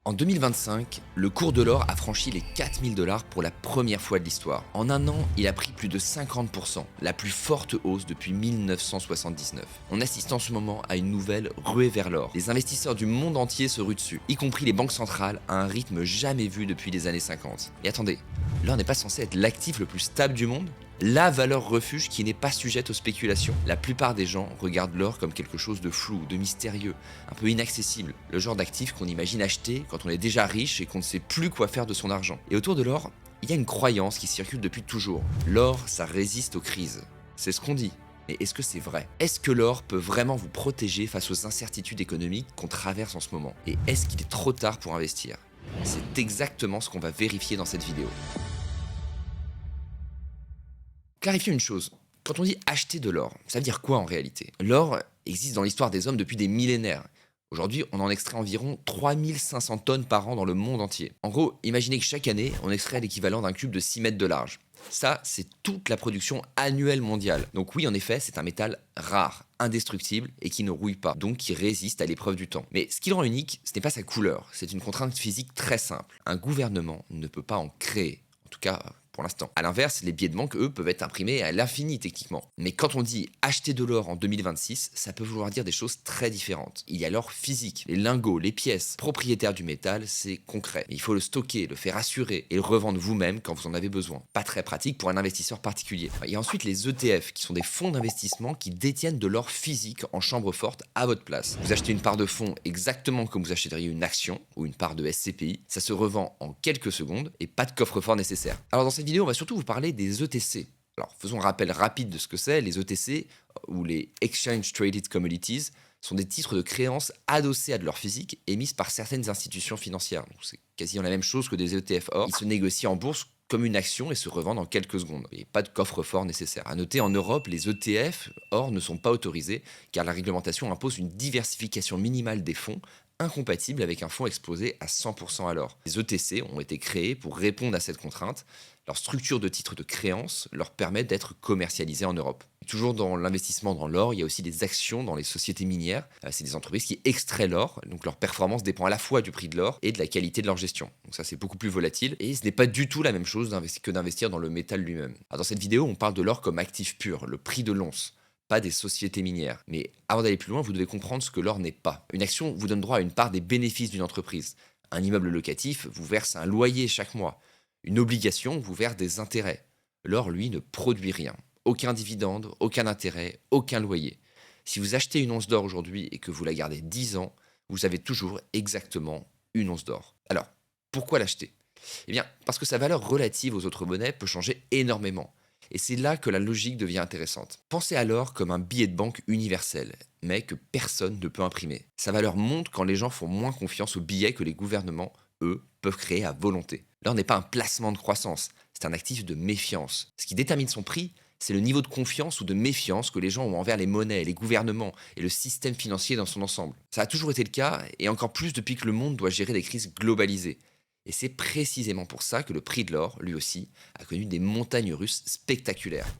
En 2025, le cours de l'or a franchi les 4 000 $ pour la première fois de l'histoire. En un an, il a pris plus de 50%, la plus forte hausse depuis 1979. On assiste en ce moment à une nouvelle ruée vers l'or. Les investisseurs du monde entier se ruent dessus, y compris les banques centrales, à un rythme jamais vu depuis les années 50. Et attendez, l'or n'est pas censé être l'actif le plus stable du monde ? La valeur refuge qui n'est pas sujette aux spéculations. La plupart des gens regardent l'or comme quelque chose de flou, de mystérieux, un peu inaccessible, le genre d'actif qu'on imagine acheter quand on est déjà riche et qu'on ne sait plus quoi faire de son argent. Et autour de l'or, il y a une croyance qui circule depuis toujours. L'or, ça résiste aux crises. C'est ce qu'on dit. Mais est-ce que c'est vrai? Est-ce que l'or peut vraiment vous protéger face aux incertitudes économiques qu'on traverse en ce moment? Et est-ce qu'il est trop tard pour investir? C'est exactement ce qu'on va vérifier dans cette vidéo. Clarifier une chose, quand on dit acheter de l'or, ça veut dire quoi en réalité? L'or existe dans l'histoire des hommes depuis des millénaires. Aujourd'hui, on en extrait environ 3500 tonnes par an dans le monde entier. En gros, imaginez que chaque année, on extrait l'équivalent d'un cube de 6 mètres de large. Ça, c'est toute la production annuelle mondiale. Donc oui, en effet, c'est un métal rare, indestructible et qui ne rouille pas, donc qui résiste à l'épreuve du temps. Mais ce qui le rend unique, ce n'est pas sa couleur, c'est une contrainte physique très simple. Un gouvernement ne peut pas en créer, en tout cas pour l'instant. A l'inverse, les billets de banque, eux, peuvent être imprimés à l'infini techniquement. Mais quand on dit acheter de l'or en 2026, ça peut vouloir dire des choses très différentes. Il y a l'or physique, les lingots, les pièces. Propriétaire du métal, c'est concret. Mais il faut le stocker, le faire assurer et le revendre vous-même quand vous en avez besoin. Pas très pratique pour un investisseur particulier. Il y a ensuite les ETF, qui sont des fonds d'investissement qui détiennent de l'or physique en chambre forte à votre place. Vous achetez une part de fonds exactement comme vous achèteriez une action ou une part de SCPI. Ça se revend en quelques secondes et pas de coffre-fort nécessaire. Alors dans cette vidéo, on va surtout vous parler des ETC. Alors faisons un rappel rapide de ce que c'est. Les ETC, ou les Exchange Traded Commodities, sont des titres de créance adossés à de l'or physique émis par certaines institutions financières. Donc c'est quasiment la même chose que des ETF or. Ils se négocient en bourse comme une action et se revendent en quelques secondes. Et pas de coffre-fort nécessaire. À noter, en Europe, les ETF or ne sont pas autorisés car la réglementation impose une diversification minimale des fonds incompatible avec un fonds exposé à 100% à l'or. Les ETC ont été créés pour répondre à cette contrainte. Leur structure de titres de créance leur permet d'être commercialisés en Europe. Toujours dans l'investissement dans l'or, il y a aussi des actions dans les sociétés minières. C'est des entreprises qui extraient l'or, donc leur performance dépend à la fois du prix de l'or et de la qualité de leur gestion. Donc ça, c'est beaucoup plus volatile et ce n'est pas du tout la même chose que d'investir dans le métal lui-même. Alors dans cette vidéo, on parle de l'or comme actif pur, le prix de l'once, pas des sociétés minières. Mais avant d'aller plus loin, vous devez comprendre ce que l'or n'est pas. Une action vous donne droit à une part des bénéfices d'une entreprise. Un immeuble locatif vous verse un loyer chaque mois. Une obligation vous verse des intérêts. L'or, lui, ne produit rien. Aucun dividende, aucun intérêt, aucun loyer. Si vous achetez une once d'or aujourd'hui et que vous la gardez 10 ans, vous avez toujours exactement une once d'or. Alors, pourquoi l'acheter? Eh bien, parce que sa valeur relative aux autres monnaies peut changer énormément. Et c'est là que la logique devient intéressante. Pensez à l'or comme un billet de banque universel, mais que personne ne peut imprimer. Sa valeur monte quand les gens font moins confiance aux billets que les gouvernements, eux, peuvent créer à volonté. L'or n'est pas un placement de croissance, c'est un actif de méfiance. Ce qui détermine son prix, c'est le niveau de confiance ou de méfiance que les gens ont envers les monnaies, les gouvernements et le système financier dans son ensemble. Ça a toujours été le cas, et encore plus depuis que le monde doit gérer des crises globalisées. Et c'est précisément pour ça que le prix de l'or, lui aussi, a connu des montagnes russes spectaculaires.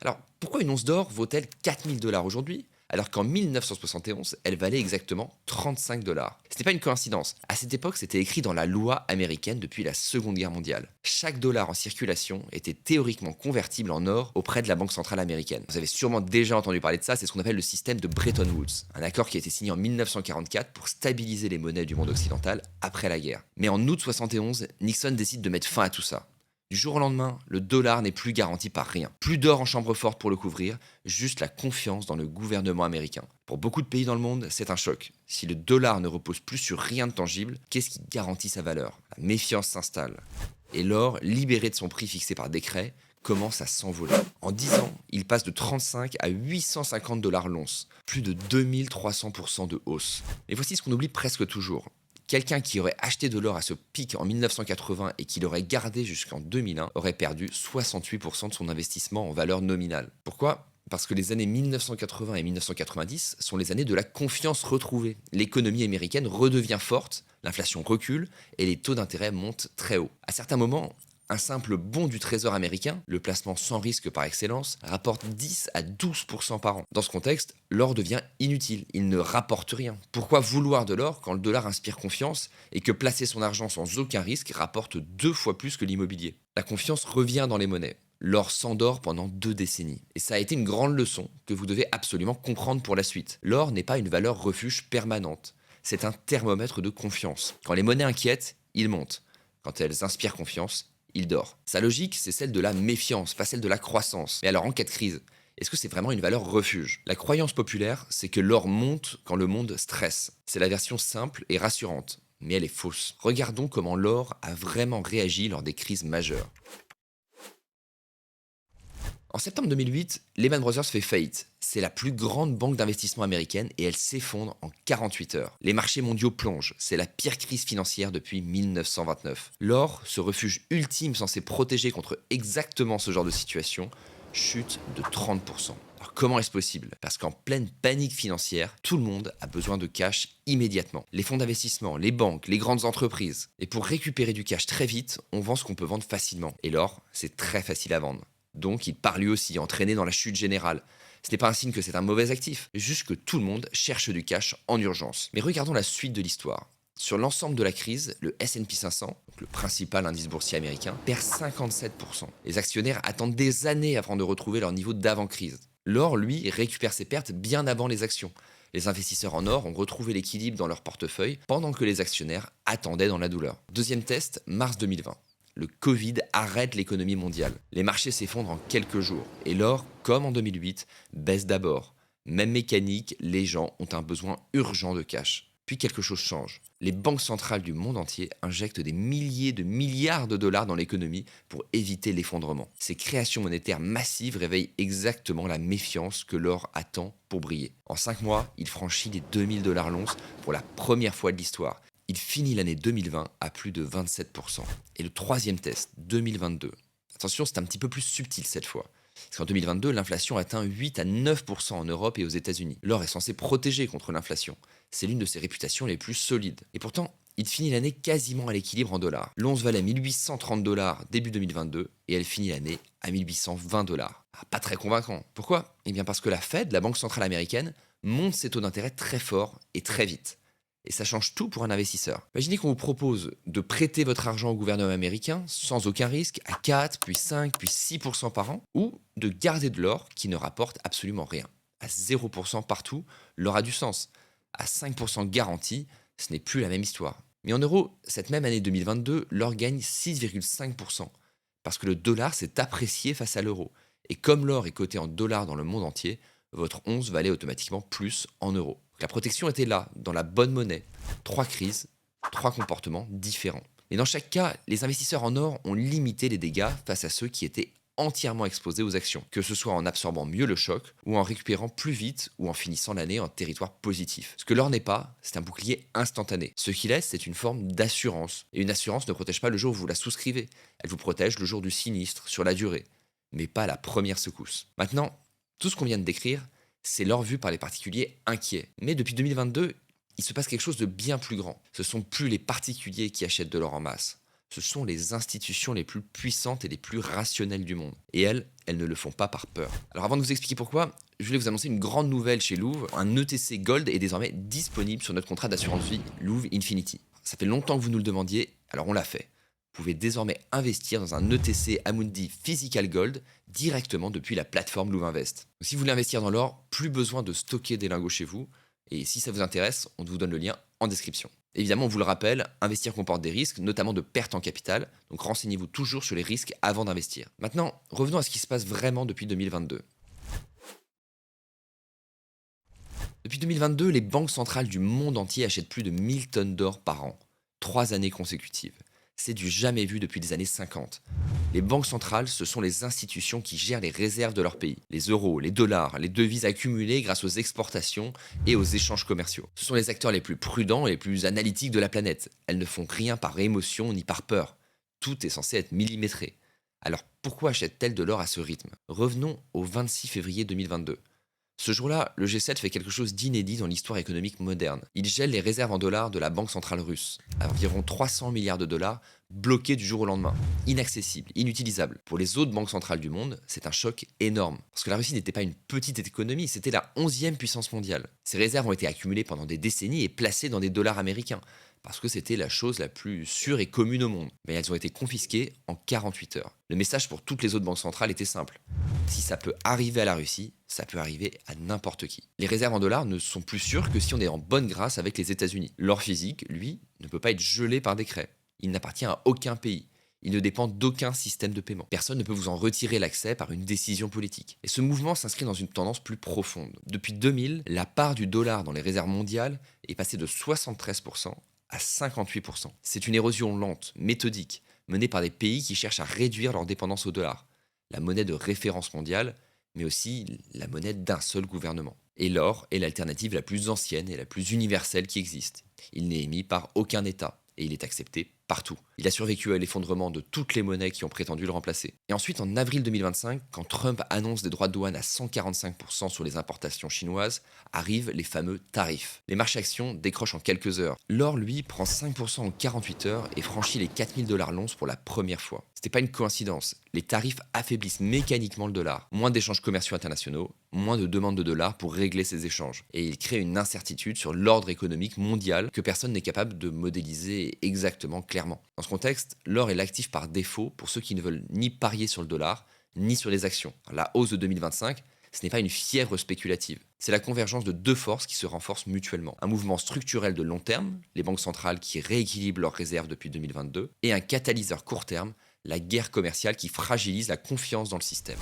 Alors, pourquoi une once d'or vaut-elle 4 000 $ aujourd'hui, alors qu'en 1971, elle valait exactement 35 $? Ce n'est pas une coïncidence. À cette époque, c'était écrit dans la loi américaine depuis la Seconde Guerre mondiale. Chaque dollar en circulation était théoriquement convertible en or auprès de la Banque centrale américaine. Vous avez sûrement déjà entendu parler de ça, c'est ce qu'on appelle le système de Bretton Woods, un accord qui a été signé en 1944 pour stabiliser les monnaies du monde occidental après la guerre. Mais en août 71, Nixon décide de mettre fin à tout ça. Du jour au lendemain, le dollar n'est plus garanti par rien. Plus d'or en chambre forte pour le couvrir, juste la confiance dans le gouvernement américain. Pour beaucoup de pays dans le monde, c'est un choc. Si le dollar ne repose plus sur rien de tangible, qu'est-ce qui garantit sa valeur? La méfiance s'installe. Et l'or, libéré de son prix fixé par décret, commence à s'envoler. En 10 ans, il passe de 35 à 850 $ l'once, plus de 2300% de hausse. Mais voici ce qu'on oublie presque toujours. Quelqu'un qui aurait acheté de l'or à ce pic en 1980 et qui l'aurait gardé jusqu'en 2001 aurait perdu 68% de son investissement en valeur nominale. Pourquoi? Parce que les années 1980 et 1990 sont les années de la confiance retrouvée. L'économie américaine redevient forte, l'inflation recule et les taux d'intérêt montent très haut. À certains moments, Un simple bon du trésor américain, le placement sans risque par excellence, rapporte 10 à 12% par an. Dans ce contexte, l'or devient inutile, il ne rapporte rien. Pourquoi vouloir de l'or quand le dollar inspire confiance et que placer son argent sans aucun risque rapporte 2 fois plus que l'immobilier? La confiance revient dans les monnaies. L'or s'endort pendant 2 décennies. Et ça a été une grande leçon que vous devez absolument comprendre pour la suite. L'or n'est pas une valeur refuge permanente. C'est un thermomètre de confiance. Quand les monnaies inquiètent, il monte. Quand elles inspirent confiance, il dort. Sa logique, c'est celle de la méfiance, pas celle de la croissance. Mais alors, en cas de crise, est-ce que c'est vraiment une valeur refuge? La croyance populaire, c'est que l'or monte quand le monde stresse. C'est la version simple et rassurante, mais elle est fausse. Regardons comment l'or a vraiment réagi lors des crises majeures. En septembre 2008, Lehman Brothers fait faillite. C'est la plus grande banque d'investissement américaine et elle s'effondre en 48 heures. Les marchés mondiaux plongent. C'est la pire crise financière depuis 1929. L'or, ce refuge ultime censé protéger contre exactement ce genre de situation, chute de 30%. Alors comment est-ce possible? Parce qu'en pleine panique financière, tout le monde a besoin de cash immédiatement. Les fonds d'investissement, les banques, les grandes entreprises. Et pour récupérer du cash très vite, on vend ce qu'on peut vendre facilement. Et l'or, c'est très facile à vendre. Donc il part lui aussi, entraîné dans la chute générale. Ce n'est pas un signe que c'est un mauvais actif, juste que tout le monde cherche du cash en urgence. Mais regardons la suite de l'histoire. Sur l'ensemble de la crise, le S&P 500, donc le principal indice boursier américain, perd 57%. Les actionnaires attendent des années avant de retrouver leur niveau d'avant-crise. L'or, lui, récupère ses pertes bien avant les actions. Les investisseurs en or ont retrouvé l'équilibre dans leur portefeuille pendant que les actionnaires attendaient dans la douleur. Deuxième test, mars 2020. Le Covid arrête l'économie mondiale. Les marchés s'effondrent en quelques jours. Et l'or, comme en 2008, baisse d'abord. Même mécanique, les gens ont un besoin urgent de cash. Puis quelque chose change. Les banques centrales du monde entier injectent des milliers de milliards de dollars dans l'économie pour éviter l'effondrement. Ces créations monétaires massives réveillent exactement la méfiance que l'or attend pour briller. En 5 mois, il franchit les 2000 $ l'once pour la première fois de l'histoire. Il finit l'année 2020 à plus de 27%. Et le troisième test, 2022. Attention, c'est un petit peu plus subtil cette fois. Parce qu'en 2022, l'inflation atteint 8 à 9% en Europe et aux États-Unis. L'or est censé protéger contre l'inflation. C'est l'une de ses réputations les plus solides. Et pourtant, il finit l'année quasiment à l'équilibre en dollars. L'once valait 1830 $ début 2022 et elle finit l'année à 1820 $. Pas très convaincant. Pourquoi? Eh bien parce que la Fed, la Banque centrale américaine, monte ses taux d'intérêt très fort et très vite. Et ça change tout pour un investisseur. Imaginez qu'on vous propose de prêter votre argent au gouvernement américain sans aucun risque à 4, puis 5, puis 6% par an, ou de garder de l'or qui ne rapporte absolument rien. À 0% partout, l'or a du sens. À 5% garanti, ce n'est plus la même histoire. Mais en euros, cette même année 2022, l'or gagne 6,5%, parce que le dollar s'est apprécié face à l'euro. Et comme l'or est coté en dollars dans le monde entier, votre once valait automatiquement plus en euros. La protection était là, dans la bonne monnaie. 3 crises, 3 comportements différents. Et dans chaque cas, les investisseurs en or ont limité les dégâts face à ceux qui étaient entièrement exposés aux actions, que ce soit en absorbant mieux le choc, ou en récupérant plus vite, ou en finissant l'année en territoire positif. Ce que l'or n'est pas, c'est un bouclier instantané. Ce qu'il est, c'est une forme d'assurance. Et une assurance ne protège pas le jour où vous la souscrivez. Elle vous protège le jour du sinistre, sur la durée, mais pas à la première secousse. Maintenant, tout ce qu'on vient de décrire, c'est l'or vu par les particuliers inquiets. Mais depuis 2022, il se passe quelque chose de bien plus grand. Ce ne sont plus les particuliers qui achètent de l'or en masse. Ce sont les institutions les plus puissantes et les plus rationnelles du monde. Et elles ne le font pas par peur. Alors avant de vous expliquer pourquoi, je voulais vous annoncer une grande nouvelle chez Louvre. Un ETC Gold est désormais disponible sur notre contrat d'assurance vie Louvre Infinity. Ça fait longtemps que vous nous le demandiez, alors on l'a fait. Vous pouvez désormais investir dans un ETC Amundi Physical Gold directement depuis la plateforme Louvre Invest. Donc, si vous voulez investir dans l'or, plus besoin de stocker des lingots chez vous. Et si ça vous intéresse, on vous donne le lien en description. Évidemment, on vous le rappelle, investir comporte des risques, notamment de perte en capital. Donc renseignez-vous toujours sur les risques avant d'investir. Maintenant, revenons à ce qui se passe vraiment depuis 2022. Depuis 2022, les banques centrales du monde entier achètent plus de 1000 tonnes d'or par an. 3 années consécutives. C'est du jamais vu depuis les années 50. Les banques centrales, ce sont les institutions qui gèrent les réserves de leur pays. Les euros, les dollars, les devises accumulées grâce aux exportations et aux échanges commerciaux. Ce sont les acteurs les plus prudents et les plus analytiques de la planète. Elles ne font rien par émotion ni par peur. Tout est censé être millimétré. Alors pourquoi achètent-elles de l'or à ce rythme? Revenons au 26 février 2022. Ce jour-là, le G7 fait quelque chose d'inédit dans l'histoire économique moderne. Il gèle les réserves en dollars de la Banque centrale russe, à environ 300 milliards de dollars, bloqués du jour au lendemain. Inaccessible, inutilisable. Pour les autres banques centrales du monde, c'est un choc énorme. Parce que la Russie n'était pas une petite économie, c'était la 11e puissance mondiale. Ces réserves ont été accumulées pendant des décennies et placées dans des dollars américains, parce que c'était la chose la plus sûre et commune au monde. Mais elles ont été confisquées en 48 heures. Le message pour toutes les autres banques centrales était simple. Si ça peut arriver à la Russie, ça peut arriver à n'importe qui. Les réserves en dollars ne sont plus sûres que si on est en bonne grâce avec les États-Unis. L'or physique, lui, ne peut pas être gelé par décret. Il n'appartient à aucun pays. Il ne dépend d'aucun système de paiement. Personne ne peut vous en retirer l'accès par une décision politique. Et ce mouvement s'inscrit dans une tendance plus profonde. Depuis 2000, la part du dollar dans les réserves mondiales est passée de 73% à 58%. C'est une érosion lente, méthodique, menée par des pays qui cherchent à réduire leur dépendance au dollar, la monnaie de référence mondiale, mais aussi la monnaie d'un seul gouvernement. Et l'or est l'alternative la plus ancienne et la plus universelle qui existe. Il n'est émis par aucun État et il est accepté partout. Il a survécu à l'effondrement de toutes les monnaies qui ont prétendu le remplacer. Et ensuite, en avril 2025, quand Trump annonce des droits de douane à 145% sur les importations chinoises, arrivent les fameux tarifs. Les marchés actions décrochent en quelques heures. L'or, lui, prend 5% en 48 heures et franchit les 4000 dollars l'once pour la première fois. C'était pas une coïncidence. Les tarifs affaiblissent mécaniquement le dollar. Moins d'échanges commerciaux internationaux, moins de demandes de dollars pour régler ces échanges. Et il crée une incertitude sur l'ordre économique mondial que personne n'est capable de modéliser exactement clairement. Dans ce contexte, l'or est l'actif par défaut pour ceux qui ne veulent ni parier sur le dollar, ni sur les actions. La hausse de 2025, ce n'est pas une fièvre spéculative. C'est la convergence de deux forces qui se renforcent mutuellement. Un mouvement structurel de long terme, les banques centrales qui rééquilibrent leurs réserves depuis 2022, et un catalyseur court terme, la guerre commerciale qui fragilise la confiance dans le système.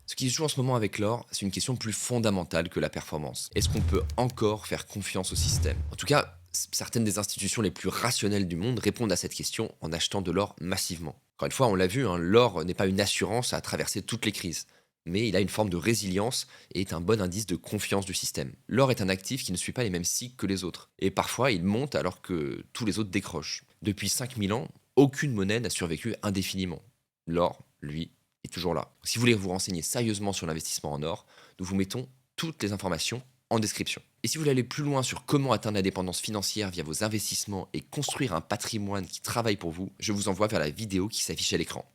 Ce qui se joue en ce moment avec l'or, c'est une question plus fondamentale que la performance. Est-ce qu'on peut encore faire confiance au système? En tout cas, certaines des institutions les plus rationnelles du monde répondent à cette question en achetant de l'or massivement. Encore une fois, on l'a vu, hein, l'or n'est pas une assurance à traverser toutes les crises, mais il a une forme de résilience et est un bon indice de confiance du système. L'or est un actif qui ne suit pas les mêmes cycles que les autres, et parfois il monte alors que tous les autres décrochent. Depuis 5000 ans, aucune monnaie n'a survécu indéfiniment. L'or, lui, est toujours là. Si vous voulez vous renseigner sérieusement sur l'investissement en or, nous vous mettons toutes les informations en description. Et si vous voulez aller plus loin sur comment atteindre l'indépendance financière via vos investissements et construire un patrimoine qui travaille pour vous, je vous envoie vers la vidéo qui s'affiche à l'écran.